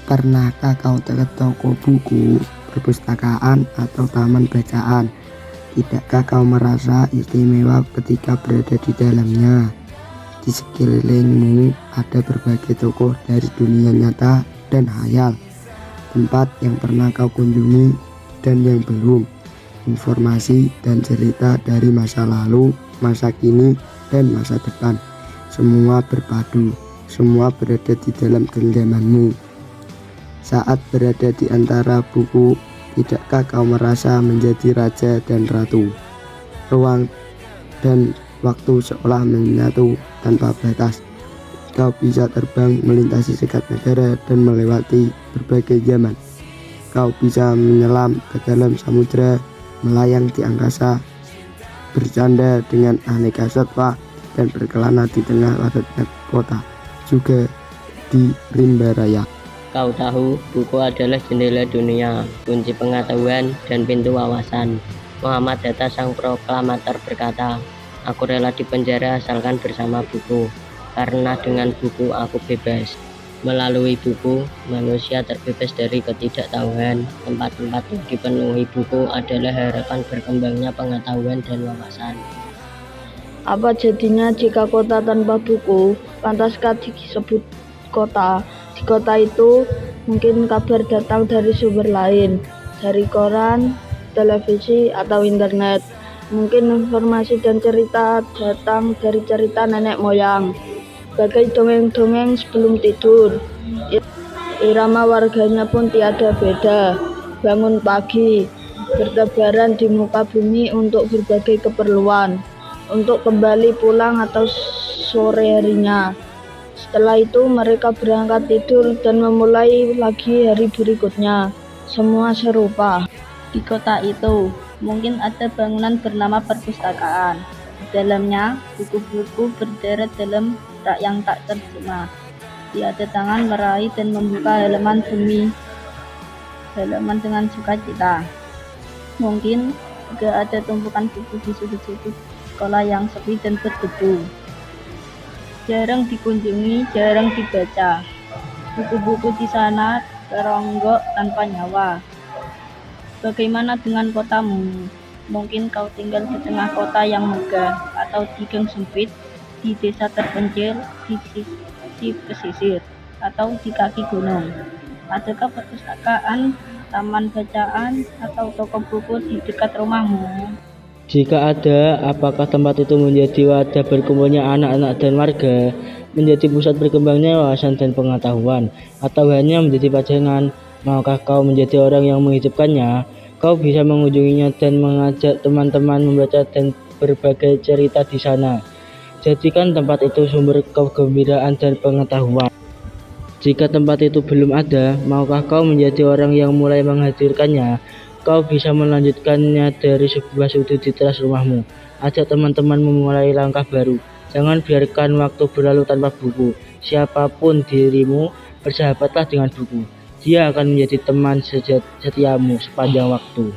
Pernahkah kau ke toko buku, perpustakaan, atau taman bacaan? Tidakkah kau merasa istimewa ketika berada di dalamnya? Di sekelilingmu ada berbagai tokoh dari dunia nyata dan hayal, tempat yang pernah kau kunjungi dan yang belum, informasi dan cerita dari masa lalu, masa kini, dan masa depan. Semua berpadu, semua berada di dalam genggamanmu. Saat berada di antara buku, tidakkah kau merasa menjadi raja dan ratu? Ruang dan waktu seolah menyatu tanpa batas. Kau bisa terbang melintasi sekat negara dan melewati berbagai zaman. Kau bisa menyelam ke dalam samudera, melayang di angkasa, bercanda dengan aneka satwa, dan berkelana di tengah padatnya kota, juga di rimba raya. Kau tahu, buku adalah jendela dunia, kunci pengetahuan, dan pintu wawasan. Muhammad Hatta sang proklamator berkata, "Aku rela dipenjara asalkan bersama buku, karena dengan buku aku bebas." Melalui buku, manusia terbebas dari ketidaktahuan. Tempat-tempat yang dipenuhi buku adalah harapan berkembangnya pengetahuan dan wawasan. Apa jadinya jika kota tanpa buku? Pantaskah disebut kota? Di kota itu mungkin kabar datang dari sumber lain, dari koran, televisi, atau internet. Mungkin informasi dan cerita datang dari cerita nenek moyang, bagai dongeng-dongeng sebelum tidur. Irama warganya pun tiada beda. Bangun pagi, bertebaran di muka bumi untuk berbagai keperluan, untuk kembali pulang atau sore harinya. Setelah itu mereka berangkat tidur dan memulai lagi hari berikutnya. Semua serupa. Di kota itu mungkin ada bangunan bernama perpustakaan. Di dalamnya buku-buku berderet dalam rak yang tak terjemah. Tiada tangan meraih dan membuka halaman demi halaman dengan sukacita. Mungkin juga ada tumpukan buku di sudut-sudut sekolah yang sepi dan berdebu. Jarang dikunjungi, jarang dibaca. Buku-buku di sana teronggok tanpa nyawa. Bagaimana dengan kotamu? Mungkin kau tinggal di tengah kota yang megah, atau di gang sempit, di desa terpencil, di pesisir, atau di kaki gunung. Adakah perpustakaan, taman bacaan, atau toko buku di dekat rumahmu? Jika ada, apakah tempat itu menjadi wadah berkumpulnya anak-anak dan warga, menjadi pusat berkembangnya wawasan dan pengetahuan, atau hanya menjadi pajangan? Maukah kau menjadi orang yang menghidupkannya? Kau bisa mengunjunginya dan mengajak teman-teman membaca dan berbagai cerita di sana. Jadikan tempat itu sumber kegembiraan dan pengetahuan. Jika tempat itu belum ada, maukah kau menjadi orang yang mulai menghadirkannya? Kau bisa melanjutkannya dari sebuah sudut di teras rumahmu. Ajak teman-teman memulai langkah baru. Jangan biarkan waktu berlalu tanpa buku. Siapapun dirimu, bersahabatlah dengan buku. Dia akan menjadi teman setiamu sepanjang waktu.